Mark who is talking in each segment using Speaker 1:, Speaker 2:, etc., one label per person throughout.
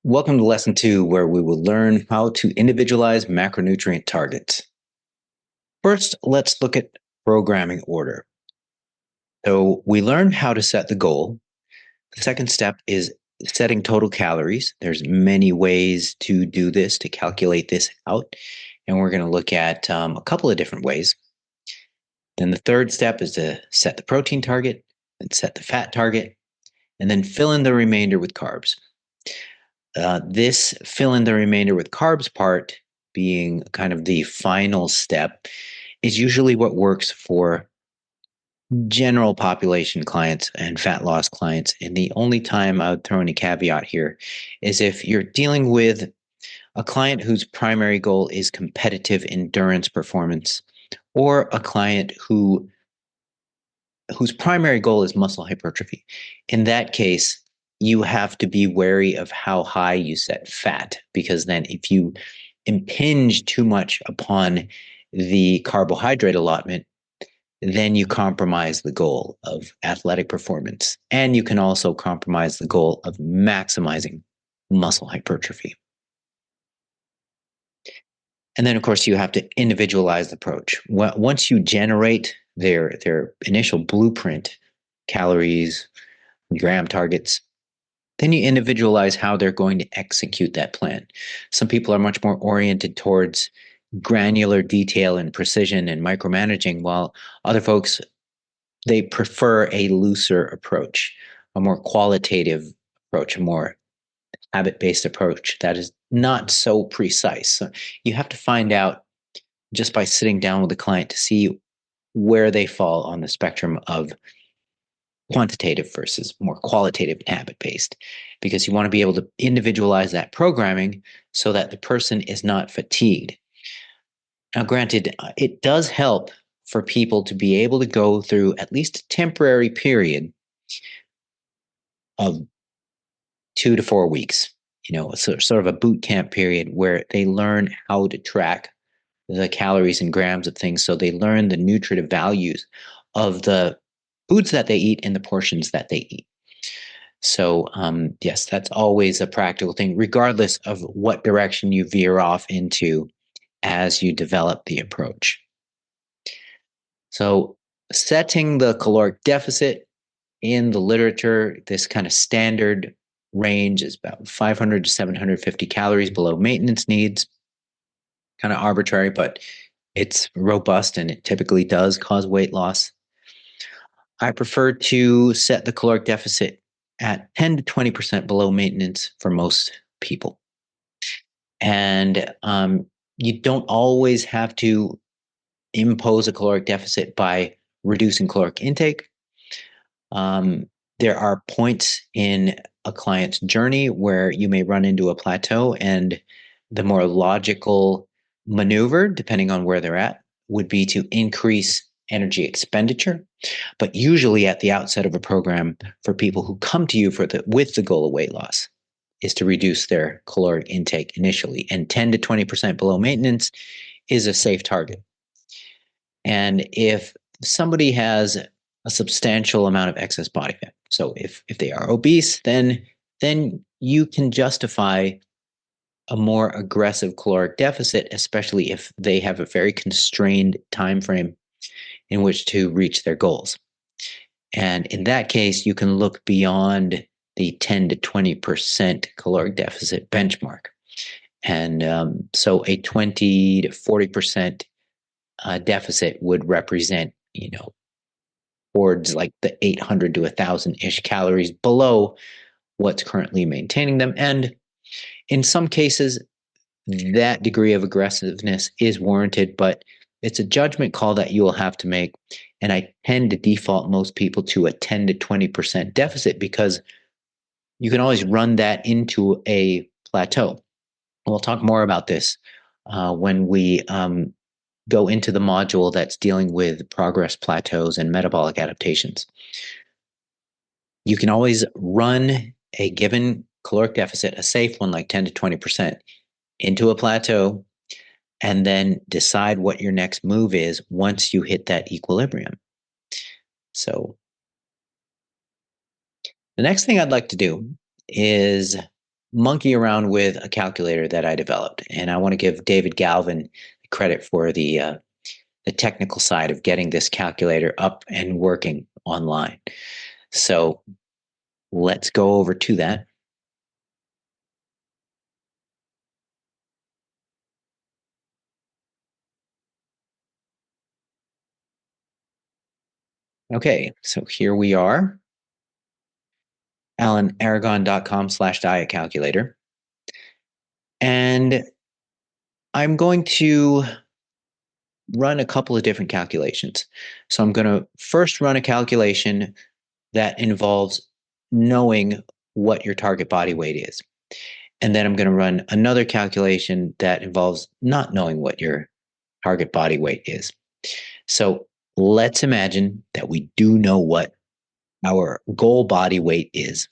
Speaker 1: Welcome to lesson 2, where we will learn how to individualize macronutrient targets. First, let's look at programming order. So we learned how to set the goal. The second step is setting total calories. There's many ways to do this, to calculate this out. And we're going to look at a couple of different ways. Then the third step is to set the protein target, and set the fat target, and then fill in the remainder with carbs. This fill in the remainder with carbs part, being kind of the final step, is usually what works for general population clients and fat loss clients. And the only time I would throw in a caveat here is if you're dealing with a client whose primary goal is competitive endurance performance, or a client whose primary goal is muscle hypertrophy. In that case, you have to be wary of how high you set fat, because then if you impinge too much upon the carbohydrate allotment, then you compromise the goal of athletic performance. And you can also compromise the goal of maximizing muscle hypertrophy. And then, of course, you have to individualize the approach. Once you generate their initial blueprint, calories, gram targets, then you individualize how they're going to execute that plan. Some people are much more oriented towards granular detail and precision and micromanaging, while other folks, they prefer a looser approach, a more qualitative approach, a more habit-based approach that is not so precise. So you have to find out just by sitting down with the client to see where they fall on the spectrum of quantitative versus more qualitative habit-based, because you want to be able to individualize that programming so that the person is not fatigued. Now, granted, it does help for people to be able to go through at least a temporary period of 2 to 4 weeks, sort of a boot camp period where they learn how to track the calories and grams of things. So they learn the nutritive values of the foods that they eat and the portions that they eat. So yes, that's always a practical thing, regardless of what direction you veer off into as you develop the approach. So setting the caloric deficit in the literature, this kind of standard range is about 500 to 750 calories below maintenance needs. Kind of arbitrary, but it's robust and it typically does cause weight loss. I prefer to set the caloric deficit at 10 to 20% below maintenance for most people. And you don't always have to impose a caloric deficit by reducing caloric intake. There are points in a client's journey where you may run into a plateau, and the more logical maneuver, depending on where they're at, would be to increase energy expenditure. But usually at the outset of a program, for people who come to you with the goal of weight loss, is to reduce their caloric intake initially. And 10 to 20% below maintenance is a safe target. And if somebody has a substantial amount of excess body fat, so if they are obese, then you can justify a more aggressive caloric deficit, especially if they have a very constrained time frame in which to reach their goals. And in that case, you can look beyond the 10 to 20% caloric deficit benchmark. And so a 20 to 40% deficit would represent, towards like the 800 to 1,000-ish calories below what's currently maintaining them. And in some cases, that degree of aggressiveness is warranted, but it's a judgment call that you will have to make. And I tend to default most people to a 10 to 20% deficit, because you can always run that into a plateau. We'll talk more about this when we go into the module that's dealing with progress plateaus and metabolic adaptations. You can always run a given caloric deficit, a safe one like 10 to 20%, into a plateau, and then decide what your next move is once you hit that equilibrium. So the next thing I'd like to do is monkey around with a calculator that I developed, and I want to give David Galvin credit for the technical side of getting this calculator up and working online. So let's go over to that. Okay, so here we are, alanaragon.com/diet calculator. And I'm going to run a couple of different calculations. So I'm going to first run a calculation that involves knowing what your target body weight is. And then I'm going to run another calculation that involves not knowing what your target body weight is. So let's imagine that we do know what our goal body weight is.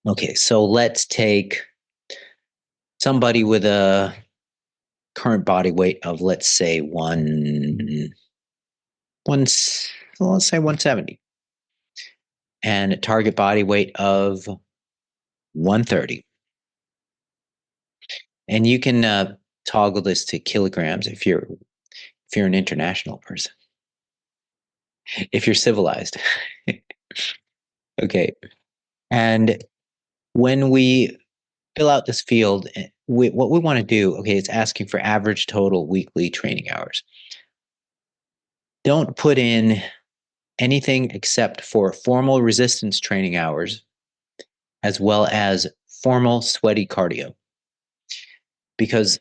Speaker 1: Okay, so let's take somebody with a current body weight of, let's say, let's say 170, and a target body weight of 130. And you can toggle this to kilograms if you're an international person, if you're civilized. Okay. And when we fill out this field, what we want to do, okay, it's asking for average total weekly training hours. Don't put in anything except for formal resistance training hours, as well as formal sweaty cardio. Because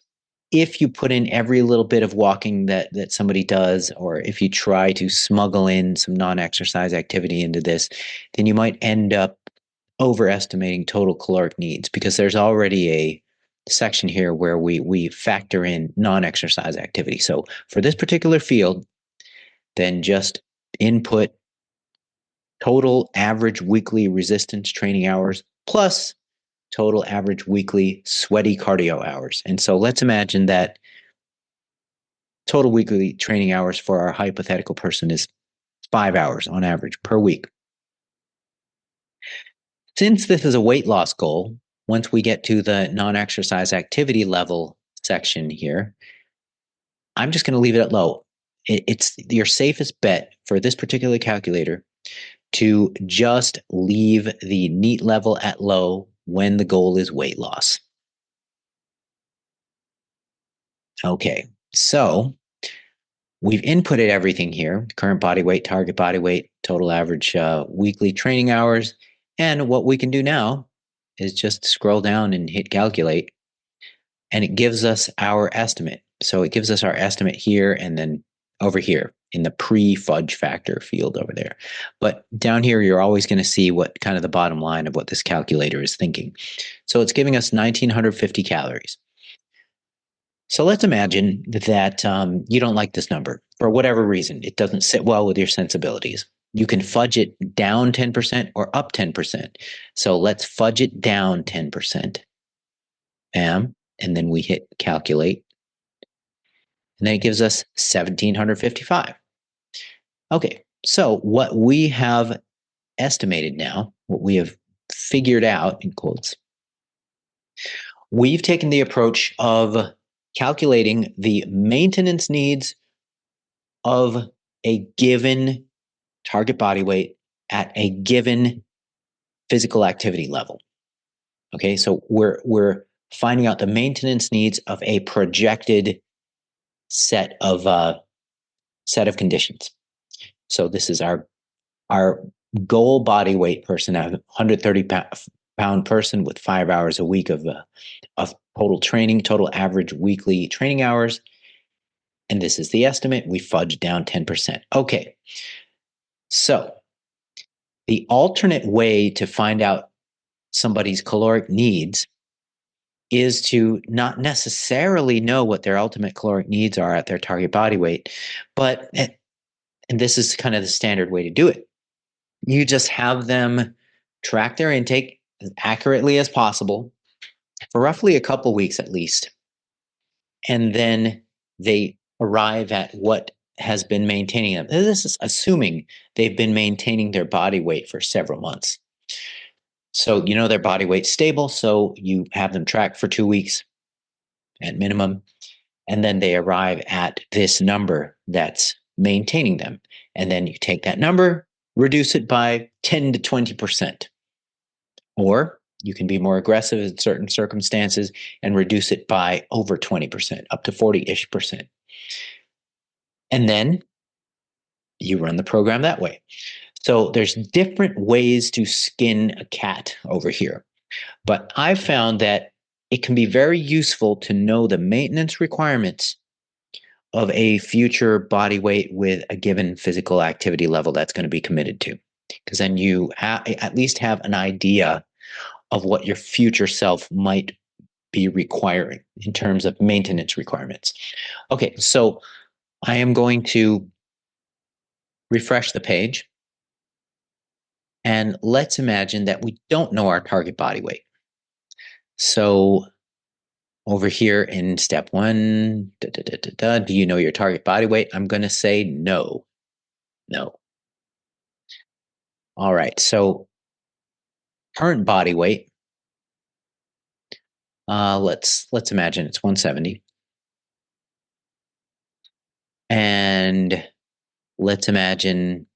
Speaker 1: if you put in every little bit of walking that somebody does, or if you try to smuggle in some non-exercise activity into this, then you might end up overestimating total caloric needs, because there's already a section here where we factor in non-exercise activity. So for this particular field, then just input total average weekly resistance training hours plus total average weekly sweaty cardio hours. And so let's imagine that total weekly training hours for our hypothetical person is 5 hours on average per week. Since this is a weight loss goal, once we get to the non-exercise activity level section here, I'm just going to leave it at low. It's your safest bet for this particular calculator to just leave the NEAT level at low when the goal is weight loss. Okay, so we've inputted everything here: current body weight, target body weight, total average weekly training hours. And what we can do now is just scroll down and hit calculate, and it gives us our estimate. So it gives us our estimate here and then over here in the pre-fudge factor field over there. But down here, you're always going to see what kind of the bottom line of what this calculator is thinking. So it's giving us 1,950 calories. So let's imagine that you don't like this number for whatever reason. It doesn't sit well with your sensibilities. You can fudge it down 10% or up 10%. So let's fudge it down 10%. Bam. And then we hit calculate. And then it gives us 1,755. Okay, so what we have estimated now, what we have figured out, in quotes, we've taken the approach of calculating the maintenance needs of a given target body weight at a given physical activity level. Okay, so we're finding out the maintenance needs of a projected set of conditions. So this is our goal body weight person, a 130 pound person with 5 hours a week of total training, total average weekly training hours. And this is the estimate. We fudge down 10%. Okay. So the alternate way to find out somebody's caloric needs is to not necessarily know what their ultimate caloric needs are at their target body weight, but, and this is kind of the standard way to do it, you just have them track their intake as accurately as possible for roughly a couple weeks at least. And then they arrive at what has been maintaining them. This is assuming they've been maintaining their body weight for several months. So you know their body weight's stable, so you have them track for 2 weeks at minimum, and then they arrive at this number that's maintaining them. And then you take that number, reduce it by 10 to 20%. Or you can be more aggressive in certain circumstances and reduce it by over 20%, up to 40-ish%. And then you run the program that way. So there's different ways to skin a cat over here. But I've found that it can be very useful to know the maintenance requirements of a future body weight with a given physical activity level that's going to be committed to. Because then you at least have an idea of what your future self might be requiring in terms of maintenance requirements. Okay, so I am going to refresh the page. And let's imagine that we don't know our target body weight. So over here in step 1, do you know your target body weight? I'm going to say no. No. All right. So current body weight. Let's imagine it's 170. And let's imagine.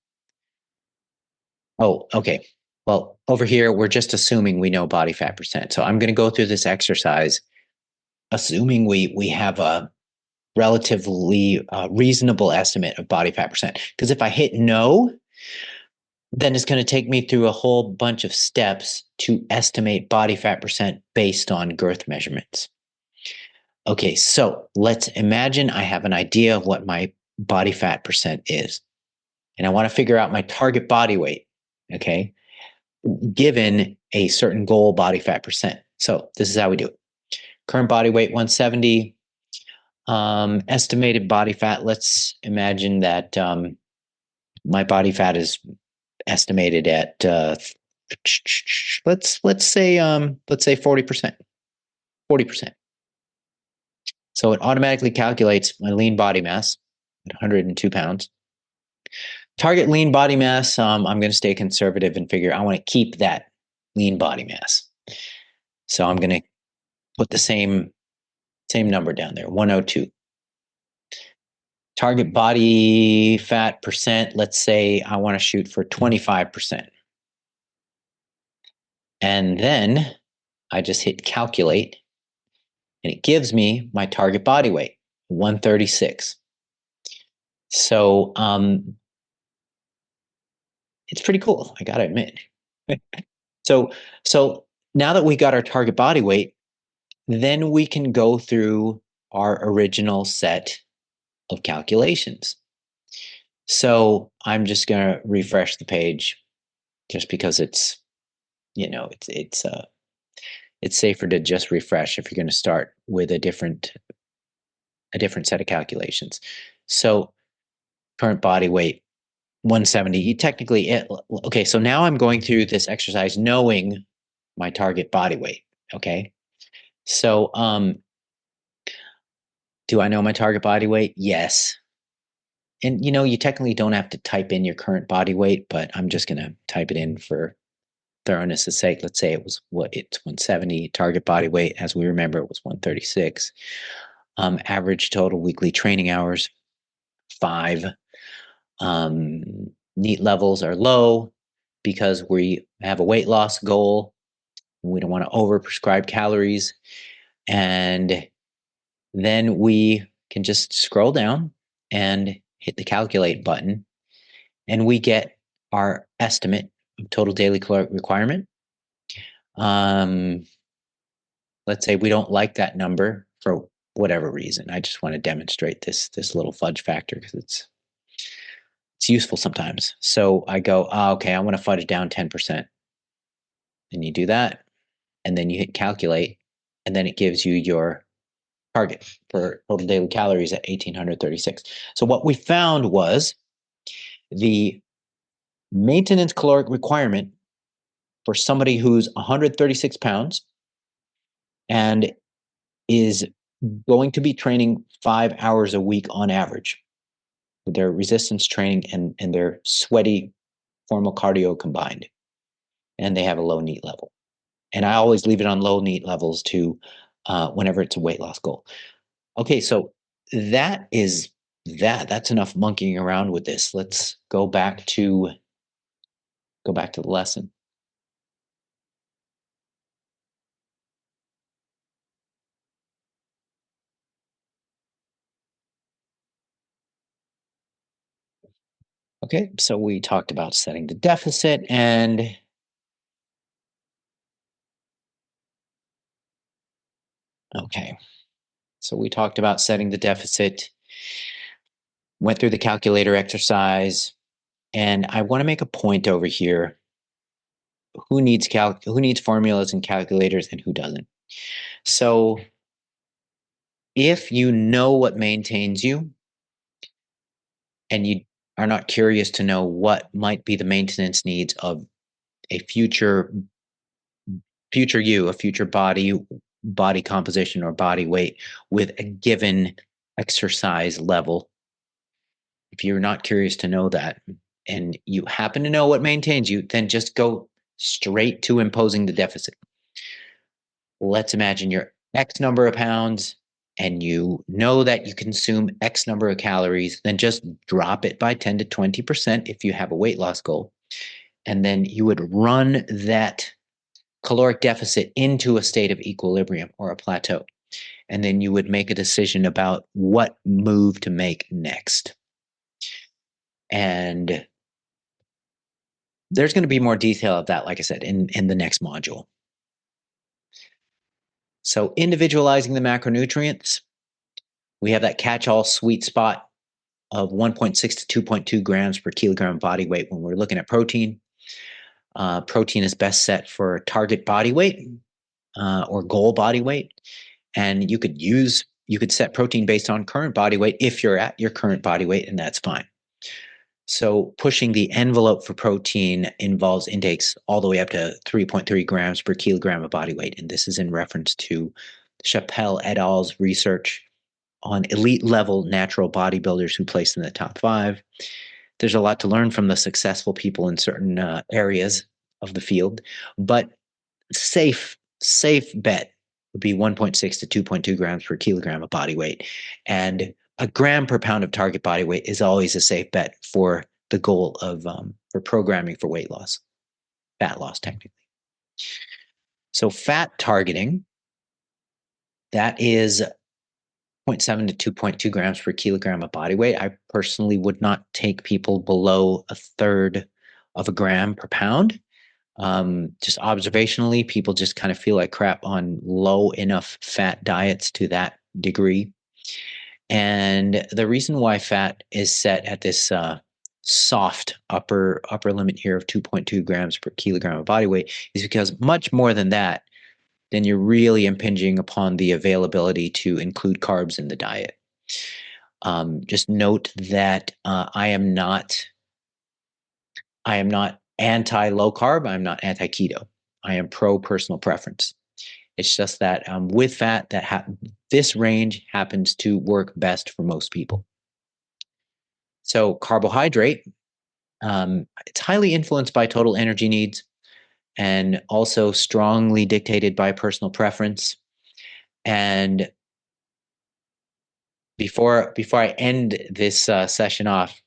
Speaker 1: Oh, okay. Well, over here, we're just assuming we know body fat percent. So I'm going to go through this exercise, assuming we have a relatively reasonable estimate of body fat percent. Because if I hit no, then it's going to take me through a whole bunch of steps to estimate body fat percent based on girth measurements. Okay, so let's imagine I have an idea of what my body fat percent is, and I want to figure out my target body weight, okay, given a certain goal body fat percent. So this is how we do it. Current body weight 170, estimated body fat. Let's imagine that my body fat is estimated at let's say 40%. 40%. So it automatically calculates my lean body mass at 102 pounds. Target lean body mass, I'm going to stay conservative and figure I want to keep that lean body mass. So I'm going to put the same number down there, 102. Target body fat percent, let's say I want to shoot for 25%. And then I just hit calculate, and it gives me my target body weight, 136. So it's pretty cool, I got to admit. So now that we got our target body weight, then we can go through our original set of calculations. So I'm just going to refresh the page just because it's, it's safer to just refresh if you're going to start with a different set of calculations. So current body weight 170. Okay, so now I'm going through this exercise knowing my target body weight. Okay, so do I know my target body weight? Yes. And you technically don't have to type in your current body weight, but I'm just going to type it in for thoroughness' sake. Let's say it's 170. Target body weight, as we remember, it was 136. Average total weekly training hours, 5. NEAT levels are low because we have a weight loss goal. We don't want to overprescribe calories. And then we can just scroll down and hit the calculate button, and we get our estimate of total daily caloric requirement. Let's say we don't like that number for whatever reason. I just want to demonstrate this little fudge factor because it's useful sometimes. So I go, okay, I want to fudge down 10%. And you do that, and then you hit calculate, and then it gives you your target for total daily calories at 1,836. So what we found was the maintenance caloric requirement for somebody who's 136 pounds and is going to be training 5 hours a week on average with their resistance training and their sweaty formal cardio combined. and they have a low NEAT level. And I always leave it on low NEAT levels to whenever it's a weight loss goal. Okay, so that is that. That's enough monkeying around with this. Let's go back to the lesson. Okay, so we talked about setting the deficit and okay. So we talked about setting the deficit, went through the calculator exercise, and I want to make a point over here. Who needs formulas and calculators and who doesn't? So if you know what maintains you and you are not curious to know what might be the maintenance needs of a future you, a future body composition or body weight with a given exercise level, if you're not curious to know that and you happen to know what maintains you, then just go straight to imposing the deficit. Let's imagine you're X number of pounds and you know that you consume X number of calories, then just drop it by 10 to 20% if you have a weight loss goal. And then you would run that caloric deficit into a state of equilibrium or a plateau. And then you would make a decision about what move to make next. And there's going to be more detail of that, like I said, in the next module. So individualizing the macronutrients, we have that catch-all sweet spot of 1.6 to 2.2 grams per kilogram body weight when we're looking at protein. Protein is best set for target body weight or goal body weight. And you could set protein based on current body weight if you're at your current body weight, and that's fine. So pushing the envelope for protein involves intakes all the way up to 3.3 grams per kilogram of body weight. And this is in reference to Chappelle et al.'s research on elite level natural bodybuilders who placed in the top 5. There's a lot to learn from the successful people in certain areas of the field, but safe bet would be 1.6 to 2.2 grams per kilogram of body weight. And a gram per pound of target body weight is always a safe bet for the goal of for programming for weight loss, fat loss technically. So fat targeting, that is 0.7 to 2.2 grams per kilogram of body weight. I personally would not take people below a third of a gram per pound. Just observationally, people just kind of feel like crap on low enough fat diets to that degree. And the reason why fat is set at this soft upper limit here of 2.2 grams per kilogram of body weight is because much more than that, then you're really impinging upon the availability to include carbs in the diet. Just note that I am not anti low carb. I'm not anti keto. I am pro personal preference. It's just that with fat, this range happens to work best for most people. So carbohydrate, it's highly influenced by total energy needs and also strongly dictated by personal preference. And before I end this session off,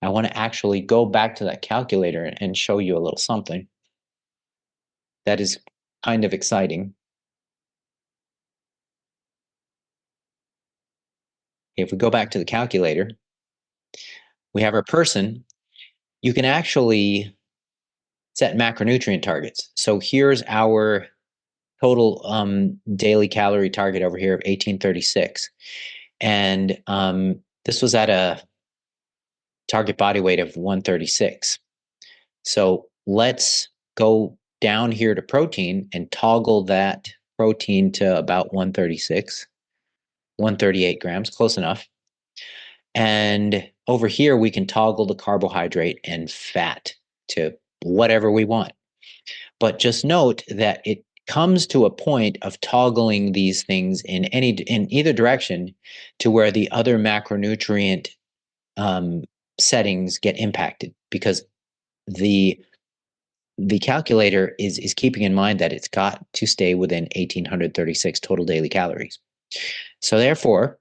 Speaker 1: I want to actually go back to that calculator and show you a little something that is kind of exciting. If we go back to the calculator, we have our person. You can actually set macronutrient targets. So here's our total daily calorie target over here of 1836. And this was at a target body weight of 136. So let's go down here to protein and toggle that protein to about 136, 138 grams, close enough. And over here, we can toggle the carbohydrate and fat to whatever we want. But just note that it comes to a point of toggling these things in either direction to where the other macronutrient settings get impacted because the the calculator is keeping in mind that it's got to stay within 1,836 total daily calories. So therefore,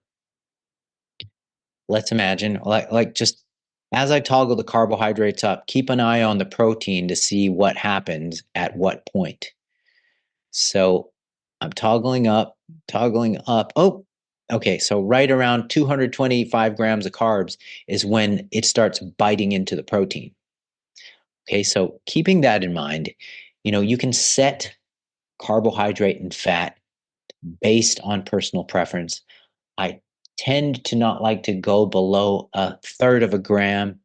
Speaker 1: let's imagine, like just as I toggle the carbohydrates up, keep an eye on the protein to see what happens at what point. So I'm toggling up, toggling up. Oh, okay. So right around 225 grams of carbs is when it starts biting into the protein. Okay. So keeping that in mind, you can set carbohydrate and fat based on personal preference. I tend to not like to go below a third of a gram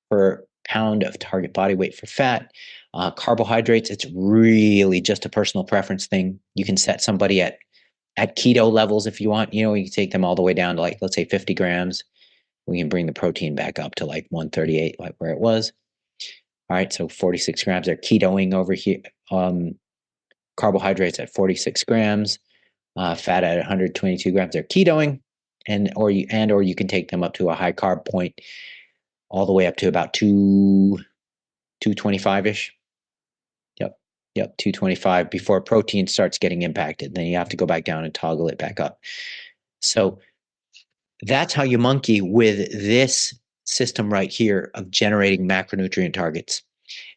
Speaker 1: per pound of target body weight for fat. Carbohydrates, it's really just a personal preference thing. You can set somebody at keto levels if you want. You can take them all the way down to, like, let's say 50 grams. We can bring the protein back up to like 138, like where it was. All right, so 46 grams. They're ketoing over here. Carbohydrates at 46 grams, fat at 122 grams. They're ketoing, or you can take them up to a high carb point, all the way up to about 225 ish. Yep, 225 before protein starts getting impacted. Then you have to go back down and toggle it back up. So that's how you monkey with this system right here of generating macronutrient targets.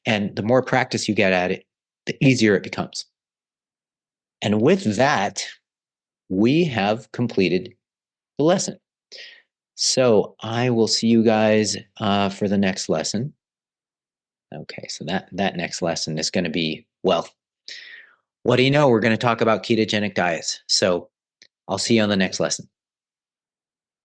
Speaker 1: And the more practice you get at it, the easier it becomes. And with that, we have completed the lesson. So I will see you guys for the next lesson. Okay, so that next lesson is going to be, well, what do you know? We're going to talk about ketogenic diets. So I'll see you on the next lesson.